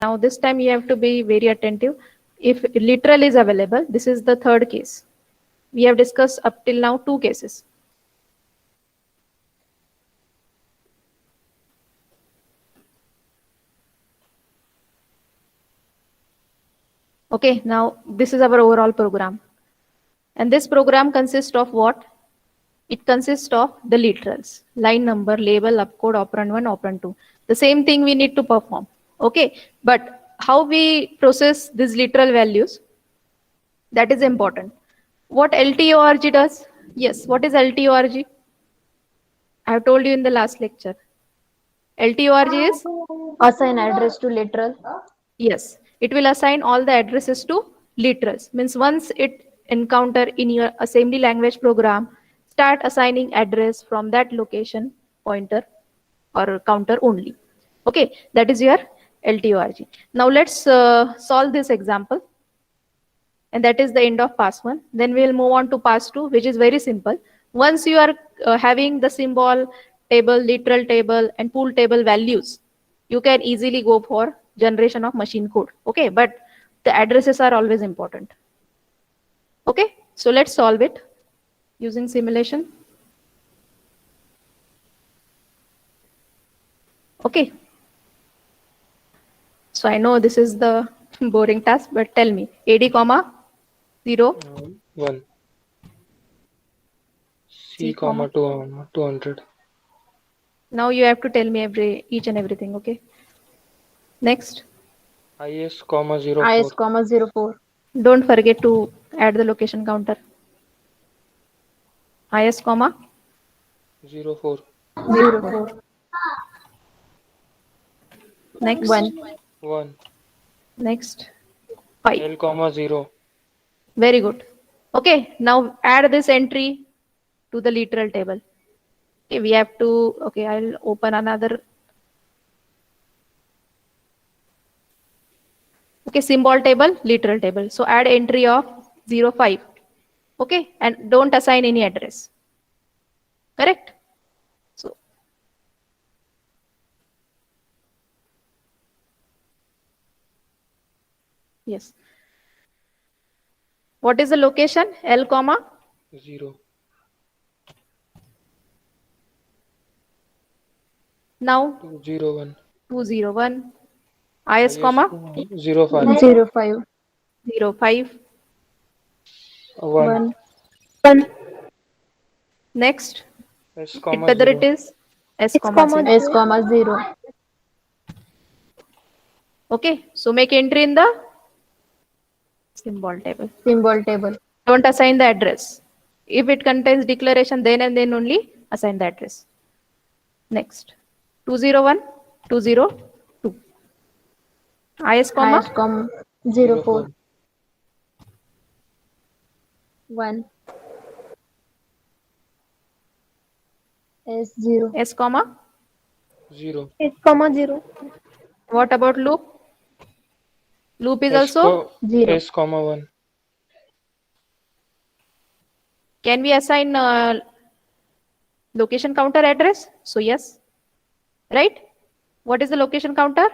Now this time you have to be very attentive. If literal is available, this is the third case. We have discussed up till now two cases. Okay, now this is our overall program. And this program consists of what? It consists of the literals, line number, label, upcode, operand 1, operand 2. The same thing we need to perform. Okay, but how we process these literal values, that is important. What LTORG does? Yes, what is LTORG? I have told you in the last lecture. LTORG is, Assign address to literal. yes, it will assign all the addresses to literals. Means once it encounter in your assembly language program, start assigning address from that location pointer or counter only. Okay, that is your LTORG. Now let's solve this example. And that is the end of pass 1. Then we will move on to pass 2, which is very simple. Once you are having the symbol table, literal table, and pool table values, you can easily go for generation of machine code. Okay, but the addresses are always important. Okay, so let's solve it using simulation. Okay, so I know this is the boring task, but tell me, AD comma 0, 1. C C comma 200. Now you have to tell me each and everything. Okay, next. IS comma 04. IS comma 04. Don't forget to add the location counter. IS comma 04. 04. next 1. 1. next 5. L comma 0. Very good. Okay, now add this entry to the literal table. Okay, we have to, okay, I'll open another. Okay, symbol table, literal table. So add entry of 05. Okay, and don't assign any address. Correct? So yes. What is the location? L comma 0. now 201. 201. IS comma 05. 05. 05. 1. 1. Next, S comma whether 0. it is S comma 0. S comma 0. Okay, so make entry in the symbol table. Symbol table. Don't assign the address. If it contains declaration, then and then only assign the address. Next, 201, 202. IS comma IS comma 04. 1. S0. S comma. 0. S comma 0. What about loop? Loop is S, also. 0. S comma 1. Can we assign location counter address? So yes, right? What is the location counter?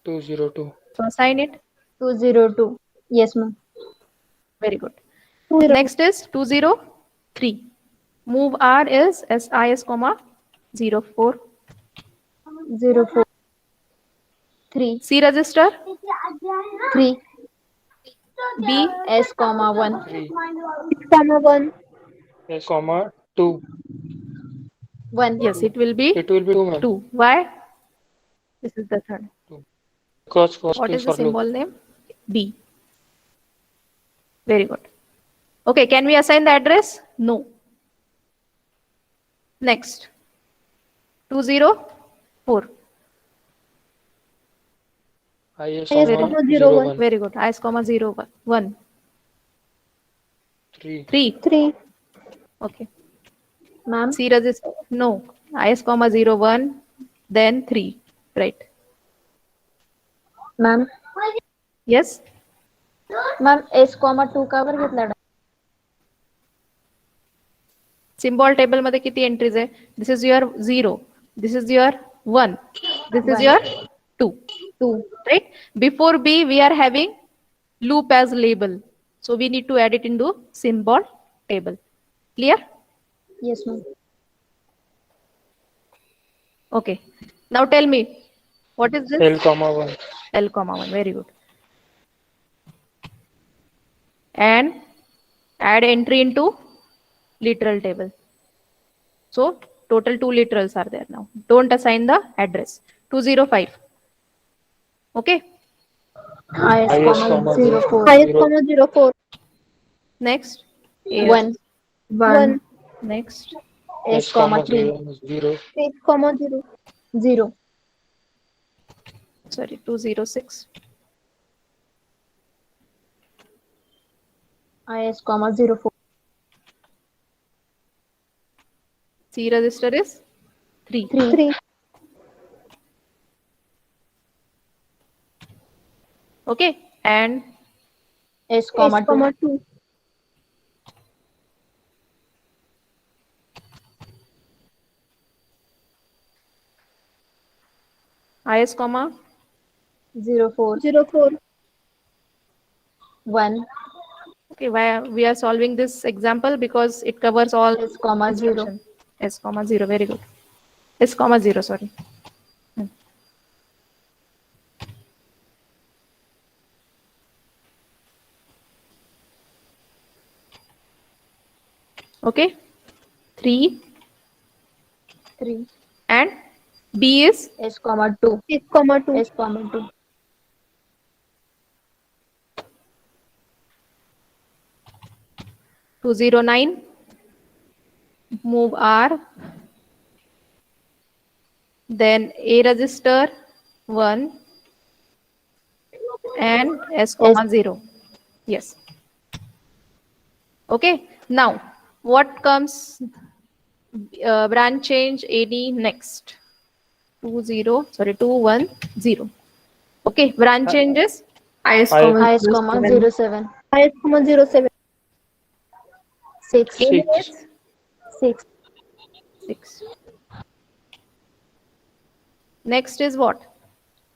202. So assign it. 202. Yes, ma'am. Very good. Next is 203. Move R is SIS comma 04. 04. 3. C register 3. B S comma 1. 3. Comma 1. S comma 2. 1. yes, it will be It will be 2, ma'am. 2. Why? This is the third. Because first What is is the for loop. symbol name? B. Very good. Okay, can we assign the address? No. Next. 204. IS Very, comma 01. very good. IS comma 01. 3. 3. 3. Okay. Ma'am. C register. No. IS comma 01. Then 3. Right. Ma'am. Yes. Ma'am S comma 2 का वर घेतला symbol table मध्ये किती entries आहे? This is your 0, this is your 1, this is your 2. 2. right? Before B, we are having loop as label. So we need to add it into symbol table. Clear? Yes, ma'am. Okay. Now tell me, what is this? L comma 1. L comma 1. Very good. And add entry into literal table. So total 2 literals are there now. Don't assign the address. 205. Okay. IS, IS comma comma 0, 4. 0. Next. 1. AS. 1. Next. S, S comma comma 3. 0. 0. 0. Sorry, 206. IS, comma 0, 4. C register is 3. 3. Okay. And S, comma 2. 2. IS comma 0, 4. 4. 1. okay, why we are solving this example because it covers all S, comma 0. instructions. S comma 0, very good. S comma 0, sorry. Okay, 3 3. and B is S, comma 2. 6, 2. S, comma 2. 209. Move R. Then A register 1 and S comma 0. Yes. Okay. Now, what comes branch change any next? 210. Okay. Branch changes IS, I- IS, comma 0, 7. IS, 07. 6. any 6. 6. 6. Next is what?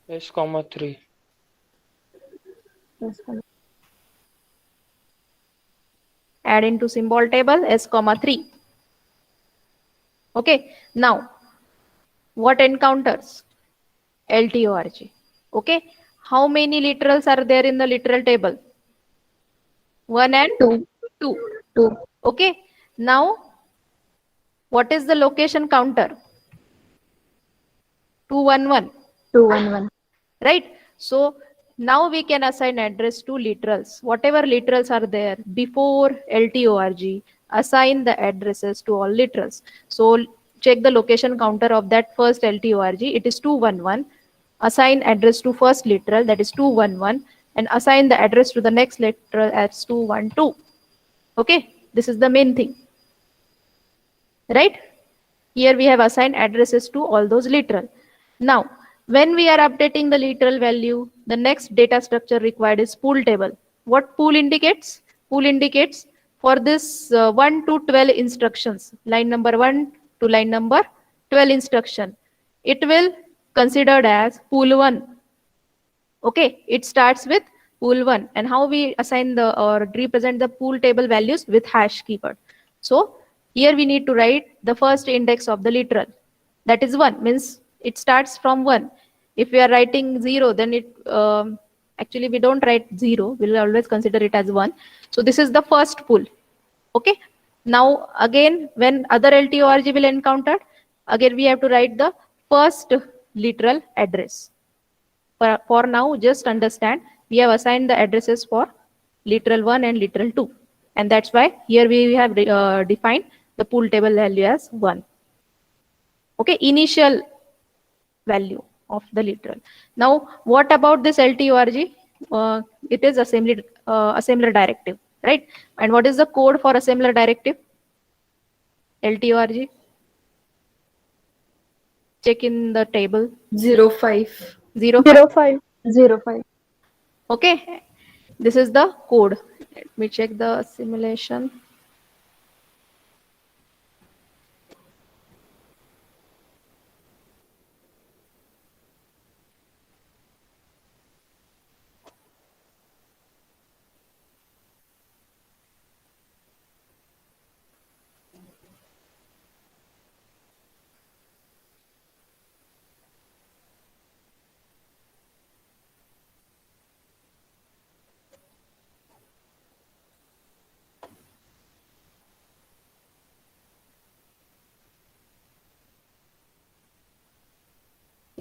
S comma 3. S, comma Add into symbol table S comma 3. Okay. Now, what encounters? LTORG. Okay. How many literals are there in the literal table? 1 and 2. 2. 2. Okay. Now, what is the location counter? 211. 211. Right? So now we can assign address to literals. Whatever literals are there before LTORG, assign the addresses to all literals. So check the location counter of that first LTORG. It is 211. Assign address to first literal, that is 211, and assign the address to the next literal as 212. Okay, this is the main thing. Right? Here we have assigned addresses to all those literal. Now, when we are updating the literal value, the next data structure required is pool table. What pool indicates? Pool indicates for this 1 to 12 instructions, line number 1 to line number 12 instruction. It will considered as pool 1. Okay, it starts with pool 1. And how we assign the or represent the pool table values with hash keyword. So here we need to write the first index of the literal. That is 1, means it starts from 1. If we are writing 0, then it actually we don't write 0. We'll always consider it as 1. So this is the first pool. Okay. Now again, when other LTORG will encounter, again we have to write the first literal address. For now, just understand we have assigned the addresses for literal 1 and literal 2. And that's why here we have defined the pool table value as 1. Okay, initial value of the literal. Now, what about this LTORG? It is assembler directive, right? And what is the code for assembler directive? LTORG. Check in the table. 05. 05. 05. 05. Okay, this is the code. Let me check the simulation.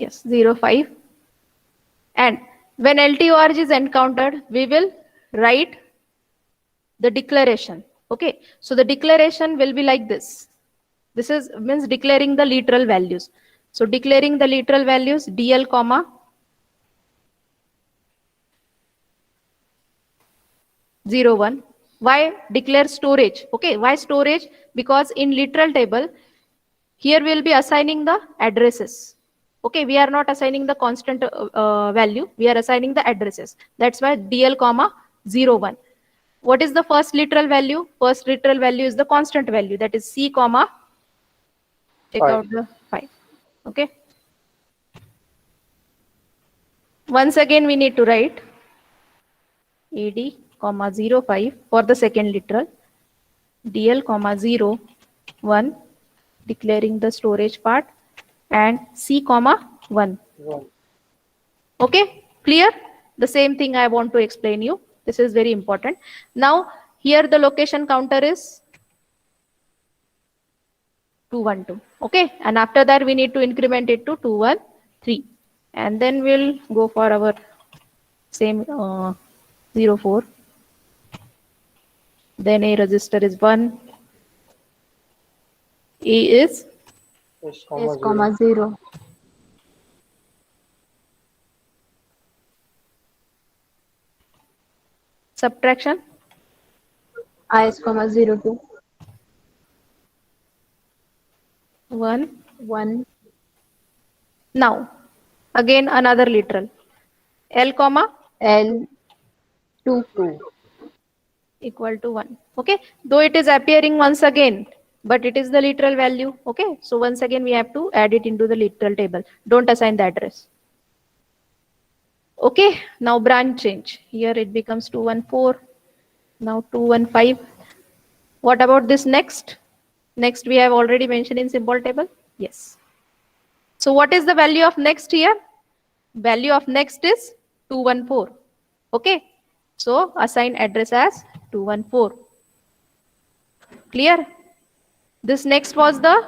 Yes, 05. And when LTORG is encountered, we will write the declaration. Okay, so the declaration will be like this. This is means declaring the literal values. So declaring the literal values DL comma 01. Why declare storage? Okay, why storage? Because in literal table, here we will be assigning the addresses. Okay, we are not assigning the constant value. We are assigning the addresses. That's why DL comma 01. What is the first literal value? First literal value is the constant value. That is C comma, take 5. out the 5. Okay. Once again, we need to write AD comma 05 for the second literal. DL comma 01 declaring the storage part, and C comma 1. 1. Okay, clear? The same thing I want to explain you. This is very important. Now here the location counter is 212. Okay, and after that we need to increment it to 213, and then we'll go for our same 04. Then A register is 1. A is S, S, 0. 0. subtraction. IS, 02. 1. 1. Now again another literal. L comma L, 2. 2. equal to 1. Okay, though it is appearing once again, but it is the literal value. Okay, so once again we have to add it into the literal table. Don't assign the address. Okay, now branch change. Here it becomes 214. Now 215. What about this next? Next we have already mentioned in symbol table. Yes. So what is the value of next here? Value of next is 214. Okay. So assign address as 214. Clear? This next was the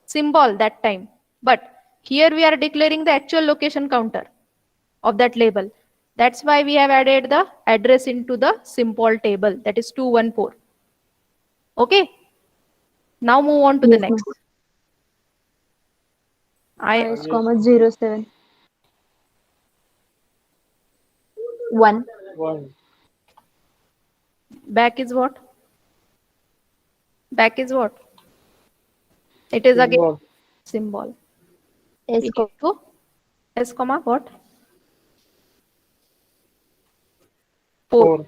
symbol that time. But here we are declaring the actual location counter of that label. That's why we have added the address into the symbol table. That is 214. Okay. Now move on to the Yes, next. IS, 07. 1. 1. Back is what? Back is what? It is again symbol. S, Equal to S comma what? 4. 4.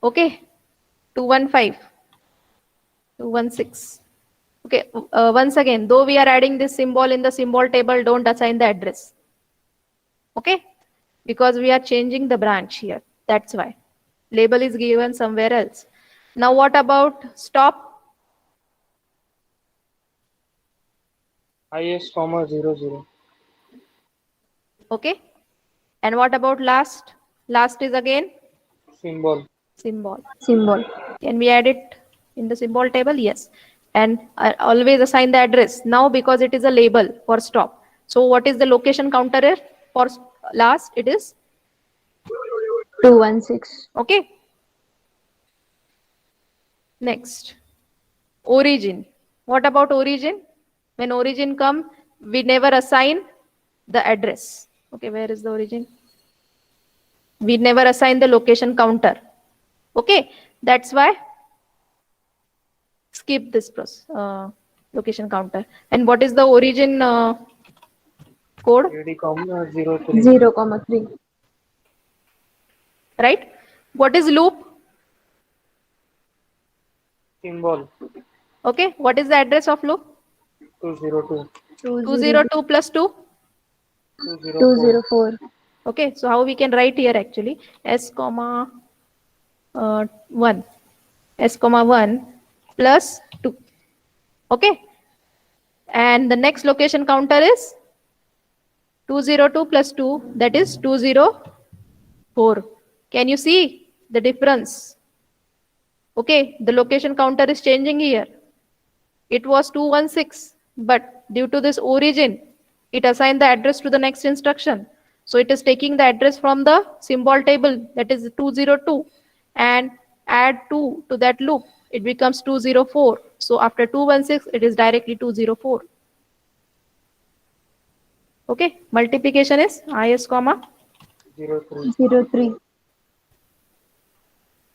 Okay. 215. 216. Okay. Once again, though we are adding this symbol in the symbol table, don't assign the address. Okay. Because we are changing the branch here. That's why. Label is given somewhere else. Now what about stop? IS, 00. Okay. And what about last? Last is again Symbol. symbol. symbol. Can we add it in the symbol table? Yes. And always assign the address. Now because it is a label for stop. So what is the location counter here for last? It is 216. okay. Next. Origin. What about origin? When origin come, we never assign the address. Okay, where is the origin? We never assign the location counter. Okay, that's why skip this location counter. And what is the origin code? AD, 03. 0, 3. Right? What is loop? Symbol. Okay, what is the address of loop? 202. 202 plus 2. 204. 204. Okay, so how we can write here actually? S comma 1. S comma 1 plus 2. Okay. And the next location counter is 202 plus 2. That is 204. Can you see the difference? Okay, the location counter is changing here. It was 216, but due to this origin, it assigned the address to the next instruction. So it is taking the address from the symbol table, that is 202, and add 2 to that loop. It becomes 204. So after 216, it is directly 204. Okay, multiplication is is comma 03. 03.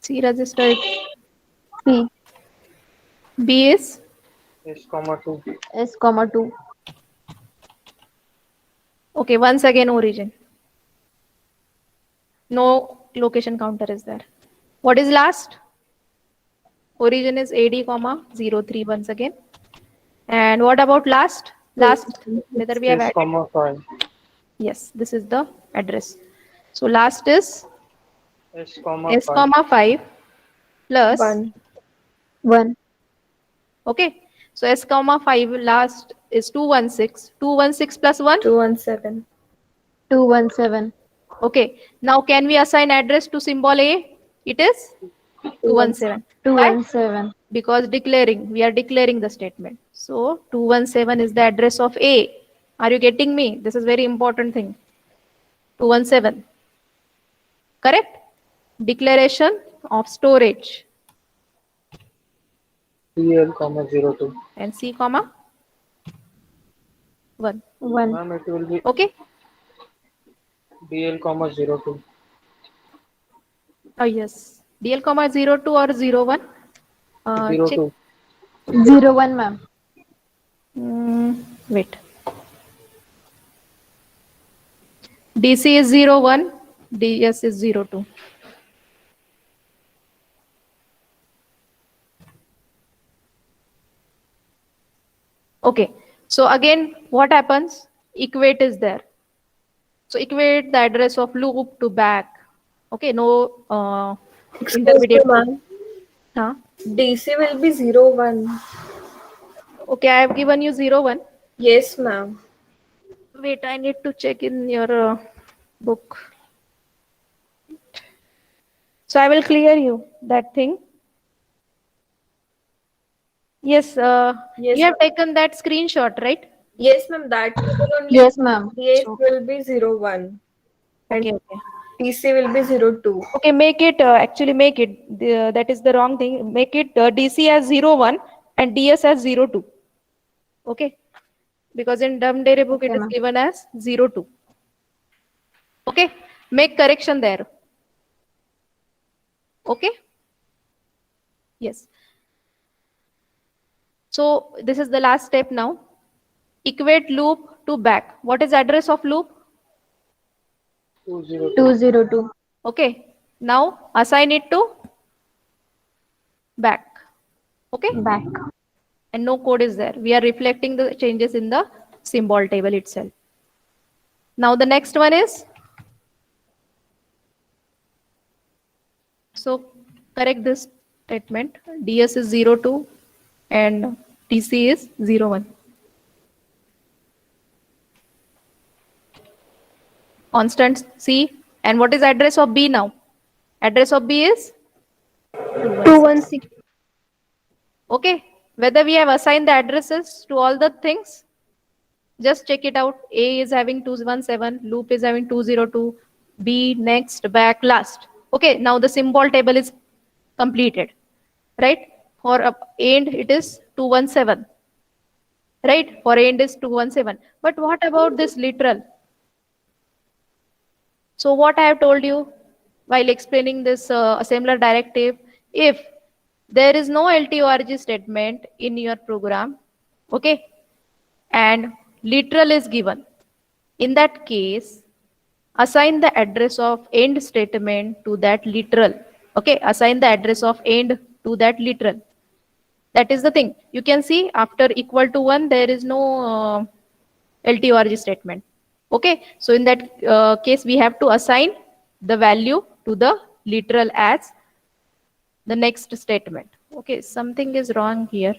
C register, C. B is S comma 2. S comma 2. okay. Once again, origin. No location counter is there. What is last? Origin is AD comma 03 once again. And what about last? Last, whether we have S added. comma 5. Yes, this is the address. So last is S comma S 5. comma 5 plus, 1. 1. okay. So S comma 5 last is 216. 216 plus 1. 217. 217. Okay. Now can we assign address to symbol A? It is 217. Why? 217. Because we are declaring the statement. So 217 is the address of A. Are you getting me? This is very important thing. 217. Correct? Declaration of storage. DL comma 02. And C comma 1. 1. Ma'am, it will be Okay? DL comma 02. Oh yes. DL comma 02 or 01? Check. 02. 01, ma'am. Wait. DC is 01. DS is 02. Okay. So again, what happens? Equate is there. So equate the address of loop to back. Okay, no intermediate. Ma'am. Huh? DC will be 01. Okay, I have given you 01. Yes, ma'am. Wait, I need to check in your book. So I will clear you that thing. Yes, Yes, you have ma'am. taken that screenshot, right? Yes, ma'am. That will only Yes, ma'am. DH will be 01. And Okay, okay. DC will be 02. Okay, make it, actually make it, that is the wrong thing. Make it DC as 01 and DS as 02. Okay, because in dumb dairy book it Okay, is ma'am. given as 02. Okay, make correction there. Okay, yes. So this is the last step now. Equate loop to back. What is address of loop? 202. 202. Okay, now assign it to back. Okay, Back. and no code is there. We are reflecting the changes in the symbol table itself. Now the next one is, so correct this statement. DS is 02 and TC is 01. Constant C. And what is address of B now? Address of B is 216. okay. Whether we have assigned the addresses to all the things, just check it out. A is having 217, loop is having 202, B next, back, last. Okay, now the symbol table is completed, right? For end, it is 217, right? For end is 217. But what about this literal? So what I have told you while explaining this assembler directive, if there is no LTORG statement in your program, okay, and literal is given, in that case, assign the address of end statement to that literal. Okay, assign the address of end to that literal. That is the thing. You can see after equal to 1, there is no LTORG statement. Okay, so in that case, we have to assign the value to the literal as the next statement. Okay, something is wrong here.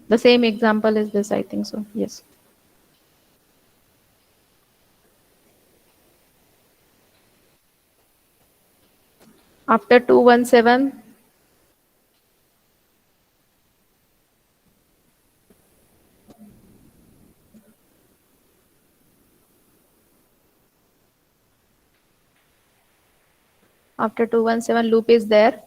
The same example is this, I think so. Yes. After 217, after 217 loop is there.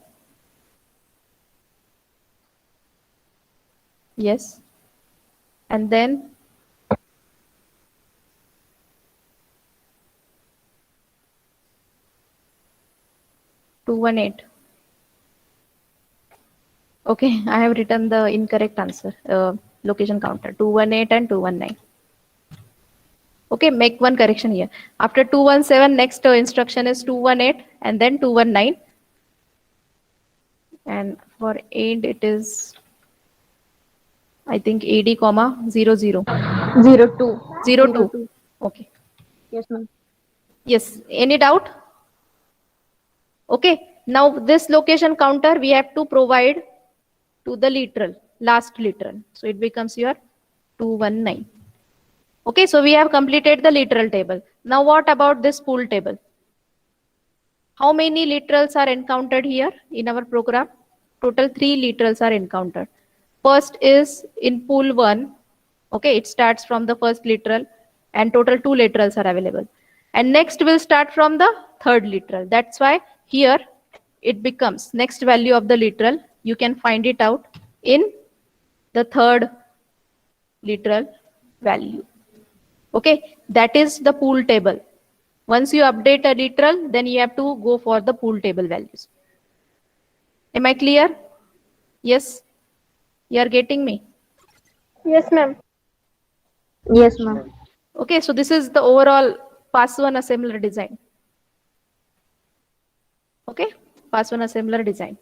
Yes. And then two one eight. Okay, I have written the incorrect answer. Location counter 218 and 219. Okay, make one correction here. After 217, next instruction is 218 and then 219. And for end, it is, I think, AD comma 00. 02. 02. Okay. Yes, ma'am. Yes. Any doubt? Okay. Now this location counter we have to provide to the literal, last literal. So it becomes your 219. Okay. So we have completed the literal table. Now what about this pool table? How many literals are encountered here in our program? Total 3 literals are encountered. First is in pool 1. Okay, it starts from the first literal and total 2 literals are available. And next will start from the third literal. That's why here it becomes next value of the literal. You can find it out in the third literal value. Okay, that is the pool table. Once you update a literal, then you have to go for the pool table values. Am I clear? Yes? You are getting me? Yes, ma'am. Yes, ma'am. Okay, so this is the overall pass-one assembler design. Okay, pass-one assembler design.